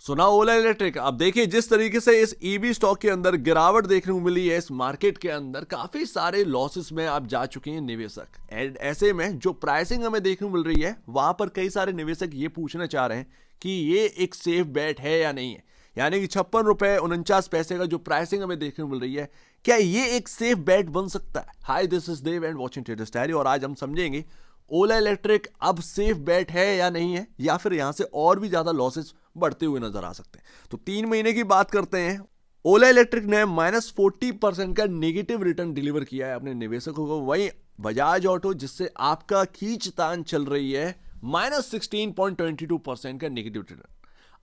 सुना ओला इलेक्ट्रिक। अब देखिए जिस तरीके से इस ईवी स्टॉक के अंदर गिरावट देखने को मिली है, इस मार्केट के अंदर काफी सारे लॉसेस में आप जा चुके हैं निवेशक। एंड ऐसे में जो प्राइसिंग हमें देखने को मिल रही है, वहां पर कई सारे निवेशक ये पूछना चाह रहे हैं कि ये एक सेफ बेट है या नहीं है। यानी कि 56 रुपए 49 पैसे का जो प्राइसिंग हमें देखने को मिल रही है, क्या ये एक सेफ बेट बन सकता है? Hi, this is Dev and watching traders diary, और आज हम समझेंगे ओला इलेक्ट्रिक अब सेफ बेट है या नहीं है, या फिर यहां से और भी ज्यादा लॉसेस बढ़ते हुए नजर आ सकते हैं। तो 3 महीने की बात करते हैं। ओला इलेक्ट्रिक ने -40% का नेगेटिव रिटर्न डिलीवर किया है अपने निवेशकों को। वहीं बजाज ऑटो, जिससे आपका खींचतान चल रही है, -16.22% का नेगेटिव रिटर्न।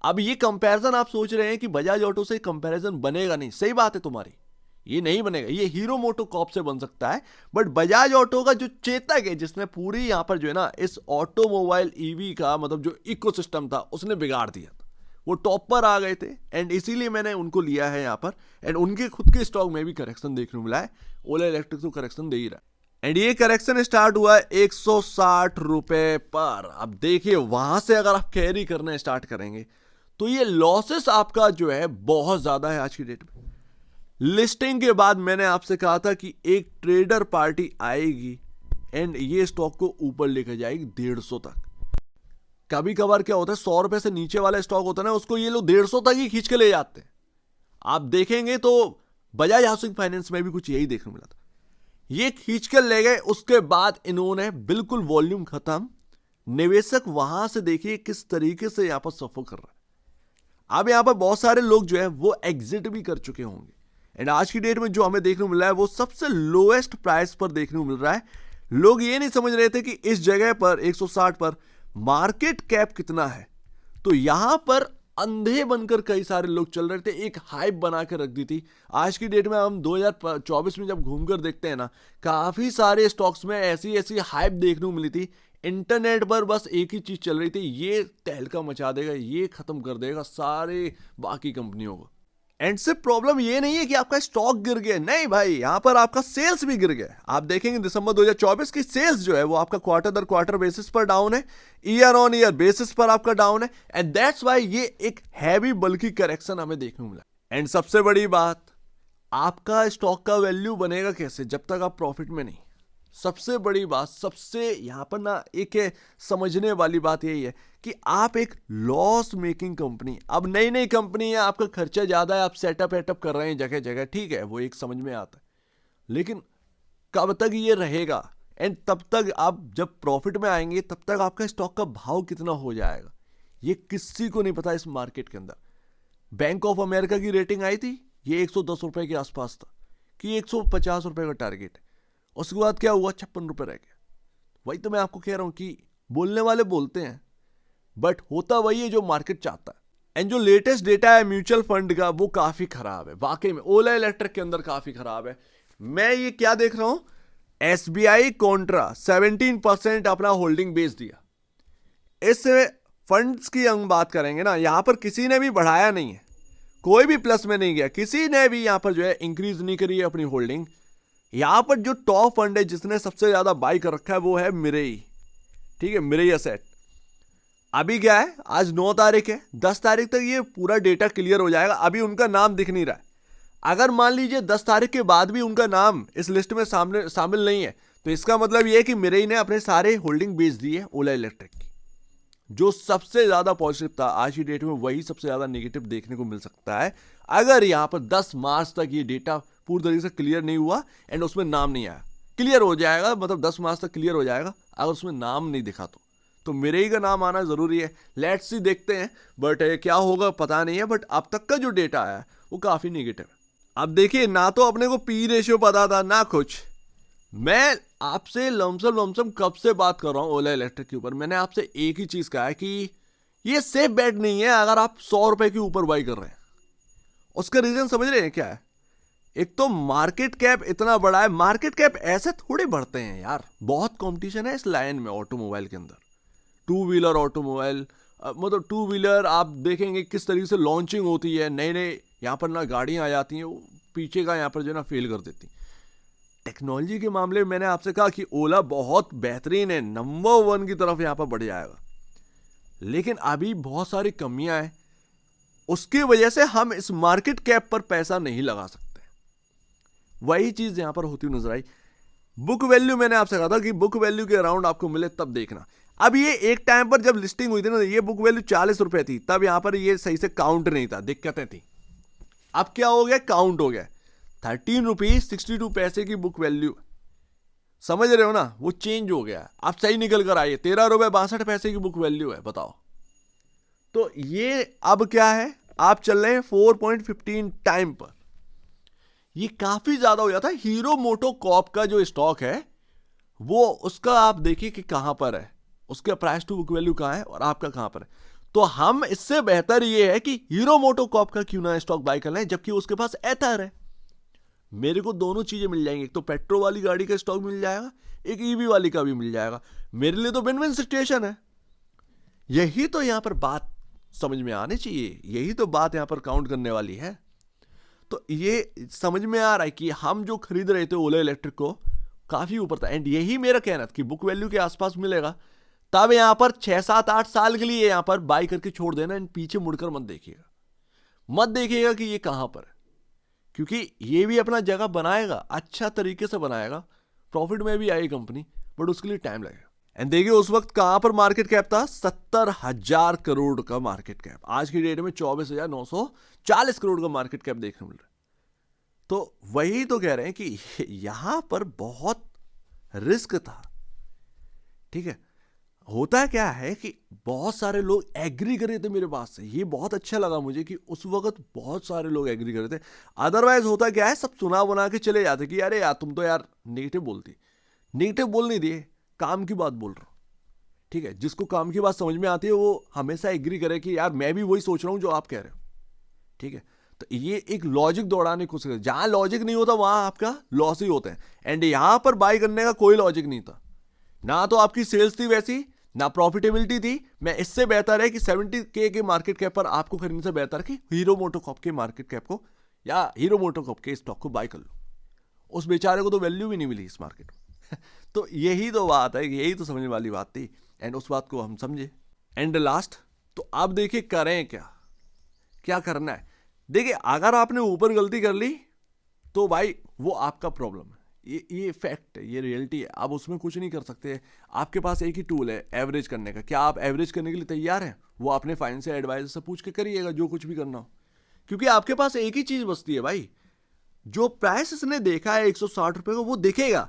अब ये कंपैरिजन आप सोच रहे हैं कि बजाज ऑटो से कंपैरिजन बनेगा नहीं। सही बात है तुम्हारी, ये नहीं बनेगा। ये हीरो मोटो कॉर्प से बन सकता है, बट बजाज ऑटो का जो चेतक है, जिसने पूरी यहां पर जो है ना इस ऑटोमोबाइल ईवी का मतलब जो इकोसिस्टम था, उसने बिगाड़ दिया था। वो टॉप पर आ गए थे एंड इसीलिए मैंने उनको लिया है यहां पर। एंड उनके खुद के स्टॉक में भी करेक्शन देखने को मिला है। ओला इलेक्ट्रिक तो करेक्शन दे ही रहा है एंड ये करेक्शन स्टार्ट हुआ है 160 रुपए पर। अब देखिए वहां से अगर आप कैरी करना स्टार्ट करेंगे तो ये लॉसेस आपका जो है बहुत ज्यादा है आज की डेट में। लिस्टिंग के बाद मैंने आपसे कहा था कि एक ट्रेडर पार्टी आएगी एंड ये स्टॉक को ऊपर लेकर जाएगी 150 तक। कभी कभार क्या होता है, 100 रुपए से नीचे वाला स्टॉक होता है ना, उसको ये लोग 150 तक ही खींच के ले जाते हैं। आप देखेंगे तो बजाज हाउसिंग फाइनेंस में भी कुछ यही देखने मिला था। ये खींच कर ले गए, उसके बाद इन्होंने बिल्कुल वॉल्यूम खत्म। निवेशक वहां से देखिए किस तरीके से यहां पर सफर कर रहा है। अब यहां पर बहुत सारे लोग जो है वो एग्जिट भी कर चुके होंगे एंड आज की डेट में जो हमें देखने को मिल रहा है वो सबसे लोएस्ट प्राइस पर देखने को मिल रहा है। लोग ये नहीं समझ रहे थे कि इस जगह पर 160 पर मार्केट कैप कितना है, तो यहां पर अंधे बनकर कई सारे लोग चल रहे थे, एक हाइप बना के रख दी थी। आज की डेट में हम 2024 में जब घूमकर देखते हैं ना, काफी सारे स्टॉक्स में ऐसी ऐसी हाइप देखने को मिली थी। इंटरनेट पर बस एक ही चीज चल रही थी, ये तहलका मचा देगा, ये खत्म कर देगा सारे बाकी कंपनियों को। एंड से प्रॉब्लम ये नहीं है कि आपका स्टॉक गिर गया, नहीं भाई, यहां पर आपका सेल्स भी गिर गया। आप देखेंगे दिसंबर 2024 की सेल्स जो है वो आपका क्वार्टर दर क्वार्टर बेसिस पर डाउन है, ईयर ऑन ईयर बेसिस पर आपका डाउन है एंड दैट्स व्हाई ये एक हैवी बल्कि करेक्शन हमें देखने को मिला। एंड सबसे बड़ी बात, आपका स्टॉक का वैल्यू बनेगा कैसे जब तक आप प्रॉफिट में नहीं। सबसे बड़ी बात, सबसे यहां पर ना एक समझने वाली बात यही है कि आप एक लॉस मेकिंग कंपनी, अब नई नई कंपनी है, आपका खर्चा ज्यादा है, आप सेटअप वेटअप कर रहे हैं जगह जगह, ठीक है, वो एक समझ में आता है, लेकिन कब तक ये रहेगा? एंड तब तक आप जब प्रॉफिट में आएंगे तब तक आपका स्टॉक का भाव कितना हो जाएगा, ये किसी को नहीं पता इस मार्केट के अंदर। बैंक ऑफ अमेरिका की रेटिंग आई थी, ये 110 रुपए के आसपास था कि 150 रुपए का टारगेट है। उसके बाद क्या हुआ, 56 रुपए रह गया। वही तो मैं आपको कह रहा हूं कि बोलने वाले बोलते हैं बट होता वही है जो मार्केट चाहता है। एंड जो लेटेस्ट डेटा है म्यूचुअल फंड का वो काफी खराब है, वाकई में ओला इलेक्ट्रिक के अंदर काफी खराब है। मैं ये क्या देख रहा हूं, एसबीआई कॉन्ट्रा 17% अपना होल्डिंग बेच दिया। इस फंड्स की हम बात करेंगे ना, यहां पर किसी ने भी बढ़ाया नहीं है, कोई भी प्लस में नहीं गया, किसी ने भी यहां पर जो है इंक्रीज नहीं करी है अपनी होल्डिंग। यहां पर जो टॉप फंड है जिसने सबसे ज्यादा बाई कर रखा है वो है मिरेई, ठीक है, मिरेई एसेट। अभी क्या है, आज 9 तारीख है, 10 तारीख तक ये पूरा डेटा क्लियर हो जाएगा। अभी उनका नाम दिख नहीं रहा है। अगर मान लीजिए 10 तारीख के बाद भी उनका नाम इस लिस्ट में शामिल नहीं है, तो इसका मतलब ये है कि मिरेई ने अपने सारे होल्डिंग बेच दी है ओला इलेक्ट्रिक की। जो सबसे ज्यादा पॉजिटिव था आज की डेट में, वही सबसे ज्यादा नेगेटिव देखने को मिल सकता है अगर यहां पर 10 मार्च तक ये डेटा पूरी तरीके से क्लियर नहीं हुआ एंड उसमें नाम नहीं आया। क्लियर हो जाएगा, मतलब 10 मार्च तक क्लियर हो जाएगा, अगर उसमें नाम नहीं दिखा तो मेरे ही का नाम आना जरूरी है। लेट्स सी, देखते हैं, बट क्या होगा पता नहीं है। बट अब तक का जो डेटा आया वो काफी नेगेटिव है। अब देखिए, ना तो अपने को पी रेशियो पता था ना कुछ। मैं आपसे लमसम कब से बात कर रहा हूं ओला इलेक्ट्रिक के ऊपर। मैंने आपसे एक ही चीज कहा है कि ये सेफ बेट नहीं है अगर आप 100 रुपए के ऊपर बाई कर रहे हैं। उसका रीजन समझ रहे हैं क्या है? एक तो मार्केट कैप इतना बड़ा है, मार्केट कैप ऐसे थोड़े बढ़ते हैं यार, बहुत कंपटीशन है इस लाइन में ऑटोमोबाइल के अंदर। टू व्हीलर ऑटोमोबाइल, मतलब टू व्हीलर आप देखेंगे किस तरीके से लॉन्चिंग होती है, नए नए यहाँ पर ना गाड़ियां आ जाती हैं, वो पीछे का यहाँ पर जो ना फेल कर देती। टेक्नोलॉजी के मामले में मैंने आपसे कहा कि ओला बहुत बेहतरीन है, नंबर 1 की तरफ यहाँ पर बढ़ जाएगा, लेकिन अभी बहुत सारी कमियां हैं। उसकी वजह से हम इस मार्केट कैप पर पैसा नहीं लगा सकते। वही चीज यहां पर होती हुई नजर आई। बुक वैल्यू मैंने आपसे कहा था कि बुक वैल्यू के अराउंड आपको मिले तब देखना। अब ये एक टाइम पर जब लिस्टिंग हुई थी ना, ये बुक वैल्यू 40 रुपए थी, तब यहां पर ये सही से काउंट नहीं था, दिक्कतें थी। अब क्या हो गया, काउंट हो गया। 13 रुपीज 62 की बुक वैल्यू, समझ रहे हो ना, वो चेंज हो गया। अब सही निकल कर आइए, 13 रुपए 62 की बुक वैल्यू है, बताओ। तो ये अब क्या है, आप चल रहे हैं 4.15 टाइम पर। ये काफी ज्यादा हो जाता है। हीरो मोटो कॉर्प का जो स्टॉक है वो, उसका आप देखिए कि कहां पर है, उसके प्राइस टू बुक वैल्यू कहां है और आपका कहां पर है। तो हम इससे बेहतर ये है कि हीरो मोटो कॉर्प का क्यों ना स्टॉक बाय कर लें, जबकि उसके पास एथर है। मेरे को दोनों चीजें मिल जाएंगी, एक तो पेट्रोल वाली गाड़ी का स्टॉक मिल जाएगा, एक ईवी वाली का भी मिल जाएगा। मेरे लिए तो विन विन सिचुएशन है। यही तो यहां पर बात समझ में आनी चाहिए, यही तो बात यहां पर काउंट करने वाली है। तो ये समझ में आ रहा है कि हम जो खरीद रहे थे ओला इलेक्ट्रिक को, काफी ऊपर था। एंड यही मेरा कहना था कि बुक वैल्यू के आसपास मिलेगा, तब यहां पर 6 7 8 साल के लिए यहां पर बाई करके छोड़ देना। एंड पीछे मुड़कर मत देखिएगा, मत देखिएगा कि ये कहां पर है, क्योंकि ये भी अपना जगह बनाएगा, अच्छा तरीके से बनाएगा, प्रॉफिट में भी आएगी कंपनी, बट उसके लिए टाइम लगेगा। एंड देखिए उस वक्त कहां पर मार्केट कैप था, 70,000 करोड़ का मार्केट कैप। आज की डेट में 24,940 करोड़ का मार्केट कैप देखने मिल रहा है। तो वही तो कह रहे हैं कि यहां पर बहुत रिस्क था। ठीक है, होता क्या है कि बहुत सारे लोग एग्री कर रहे थे मेरे पास से, ये बहुत अच्छा लगा मुझे कि उस वक्त बहुत सारे लोग एग्री कर रहे थे। अदरवाइज होता क्या है, सब सुना बना के चले जाते कि अरे यार तुम तो यार नेगेटिव बोलती। नेगेटिव बोल नहीं दिए, काम की बात बोल रहा हूं। ठीक है, जिसको काम की बात समझ में आती है वो हमेशा एग्री करे कि यार मैं भी वही सोच रहा हूं जो आप कह रहे हो। ठीक है, तो ये एक लॉजिक दौड़ाने की कोशिश, जहां लॉजिक नहीं होता वहां आपका लॉस ही होता है। एंड यहां पर बाय करने का कोई लॉजिक नहीं था, ना तो आपकी सेल्स थी वैसी, ना प्रॉफिटेबिलिटी थी। मैं इससे बेहतर है कि 70K के मार्केट कैप पर आपको खरीदने से बेहतर कि हीरो मोटोकॉर्प के मार्केट कैप को या हीरो मोटोकॉर्प के स्टॉक को बाय कर लो। उस बेचारे को तो वैल्यू भी नहीं मिली इस मार्केट में। तो यही तो बात है, यही तो समझने वाली बात थी। एंड उस बात को हम समझे। एंड लास्ट, तो आप देखिए करें क्या, क्या करना है। देखिए अगर आपने ऊपर गलती कर ली तो भाई वो आपका प्रॉब्लम है, ये फैक्ट है, ये रियलिटी है, आप उसमें कुछ नहीं कर सकते। आपके पास एक ही टूल है एवरेज करने का। क्या आप एवरेज करने के लिए तैयार हैं? वो अपने फाइनेंशियल एडवाइजर से पूछ के करिएगा जो कुछ भी करना हो, क्योंकि आपके पास एक ही चीज बचती है भाई। जो प्राइस इसने देखा है 160 रुपए को, वो दिखेगा,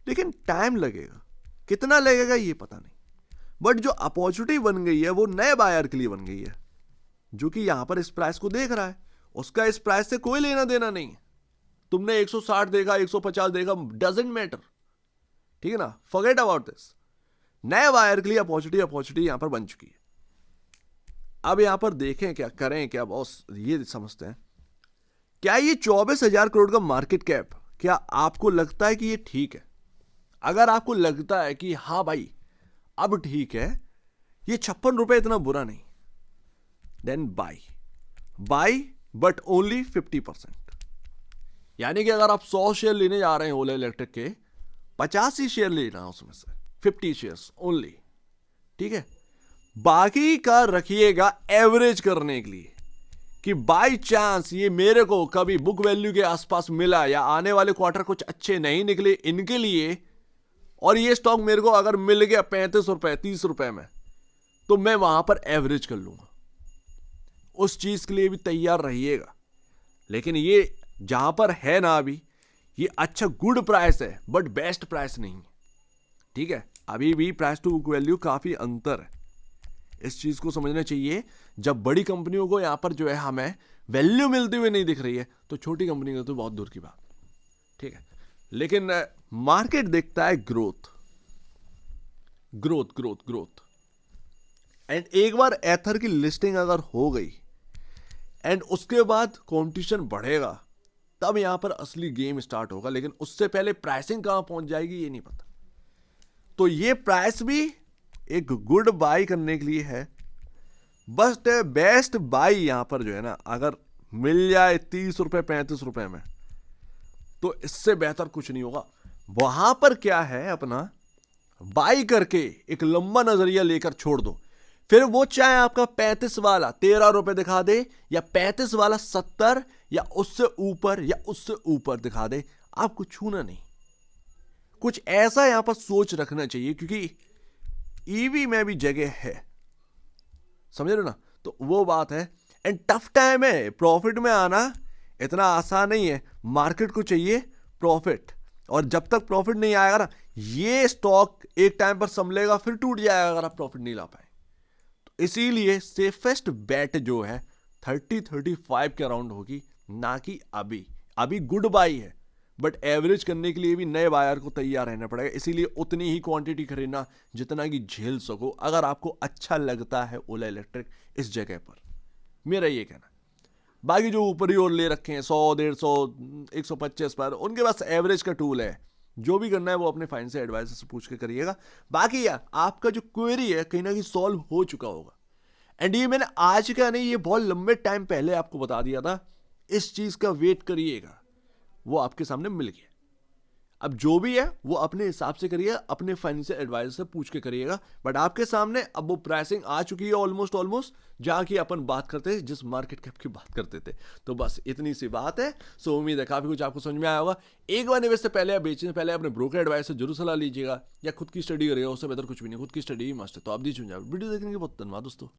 लेकिन टाइम लगेगा। कितना लगेगा ये पता नहीं, बट जो अपॉर्चुनिटी बन गई है वो नए बायर के लिए बन गई है, जो कि यहां पर इस प्राइस को देख रहा है। उसका इस प्राइस से कोई लेना देना नहीं है। तुमने 160 देखा, 150 देखा, डजंट मैटर। ठीक है ना, फॉरगेट अबाउट दिस। नए बायर के लिए अपॉर्चुनिटी यहां पर बन चुकी है। अब यहां पर देखें क्या करें, क्या बॉस, ये समझते हैं। क्या ये 24,000 करोड़ का मार्केट कैप, क्या आपको लगता है कि ये ठीक है? अगर आपको लगता है कि हाँ भाई अब ठीक है, ये 56 रुपए इतना बुरा नहीं, देन बाय, बट ओनली 50%। यानी कि अगर आप 100 शेयर लेने जा रहे हैं ओला इलेक्ट्रिक के, 50 ही शेयर लेना, उसमें से 50 शेयर्स ओनली। ठीक है, बाकी का रखिएगा एवरेज करने के लिए, कि बाय चांस ये मेरे को कभी बुक वैल्यू के आसपास मिला या आने वाले क्वार्टर कुछ अच्छे नहीं निकले इनके लिए, और ये स्टॉक मेरे को अगर मिल गया 35 रुपए 30 रुपए में, तो मैं वहां पर एवरेज कर लूंगा। उस चीज के लिए भी तैयार रहिएगा। लेकिन ये जहां पर है ना अभी, ये अच्छा गुड प्राइस है, बट बेस्ट प्राइस नहीं है। ठीक है, अभी भी प्राइस टू बुक वैल्यू काफी अंतर है, इस चीज को समझना चाहिए। जब बड़ी कंपनियों को यहां पर जो है हमें वैल्यू मिलती हुई नहीं दिख रही है, तो छोटी कंपनी का तो बहुत दूर की बात। ठीक है, लेकिन मार्केट देखता है growth growth growth growth. And एक बार एथर की लिस्टिंग अगर हो गई एंड उसके बाद कंपटीशन बढ़ेगा, तब यहां पर असली गेम स्टार्ट होगा। लेकिन उससे पहले प्राइसिंग कहां पहुंच जाएगी ये नहीं पता। तो ये प्राइस भी एक गुड बाय करने के लिए है, बस बेस्ट बाय यहां पर जो है ना, अगर मिल जाए 30 रुपए 35 रुपए में, तो इससे बेहतर कुछ नहीं होगा। वहां पर क्या है, अपना बाय करके एक लंबा नजरिया लेकर छोड़ दो। फिर वो चाहे आपका 35 वाला 13 रुपए दिखा दे या 35 वाला 70 या उससे ऊपर दिखा दे, आपको छूना नहीं। कुछ ऐसा यहां पर सोच रखना चाहिए, क्योंकि ईवी में भी जगह है, समझ रहे हो ना। तो वो बात है। एंड टफ टाइम है, प्रॉफिट में आना इतना आसान नहीं है। मार्केट को चाहिए प्रॉफिट, और जब तक प्रॉफिट नहीं आएगा ना, ये स्टॉक एक टाइम पर संभलेगा फिर टूट जाएगा अगर आप प्रॉफिट नहीं ला पाए। तो इसीलिए सेफेस्ट बेट जो है 30-35 के अराउंड होगी, ना कि अभी गुड बाई है, बट एवरेज करने के लिए भी नए बायर को तैयार रहना पड़ेगा। इसीलिए उतनी ही क्वांटिटी खरीदना जितना कि झेल सको, अगर आपको अच्छा लगता है ओला इलेक्ट्रिक इस जगह पर, मेरा ये कहना। बाकी जो ऊपर ही और ले रखे हैं 100, 150, 125 पर, उनके पास एवरेज का टूल है। जो भी करना है वो अपने फाइनेंशियल एडवाइजर से पूछ के करिएगा। बाकी यार आपका जो क्वेरी है कहीं ना कहीं सॉल्व हो चुका होगा। एंड ये मैंने आज का नहीं, ये बहुत लंबे टाइम पहले आपको बता दिया था, इस चीज का वेट करिएगा, वो आपके सामने मिल गया। अब जो भी है वो अपने हिसाब से करिए, अपने फाइनेंशियल एडवाइजर से पूछ के करिएगा। बट आपके सामने अब वो प्राइसिंग आ चुकी है ऑलमोस्ट जहां की अपन बात करते थे, जिस मार्केट कैप की बात करते थे। तो बस इतनी सी बात है। सो उम्मीद है काफी कुछ आपको समझ में आया होगा। एक बार निवेश से पहले या बेचने से पहले अपने ब्रोकर एडवाइस से जरूर सलाह लीजिएगा, या खुद की स्टडी करिएगा, उससे बेहतर कुछ भी नहीं, खुद की स्टडी ही मस्ट है। तो आप दी चुन जाओ। वीडियो देखने के बहुत धन्यवाद दोस्तों।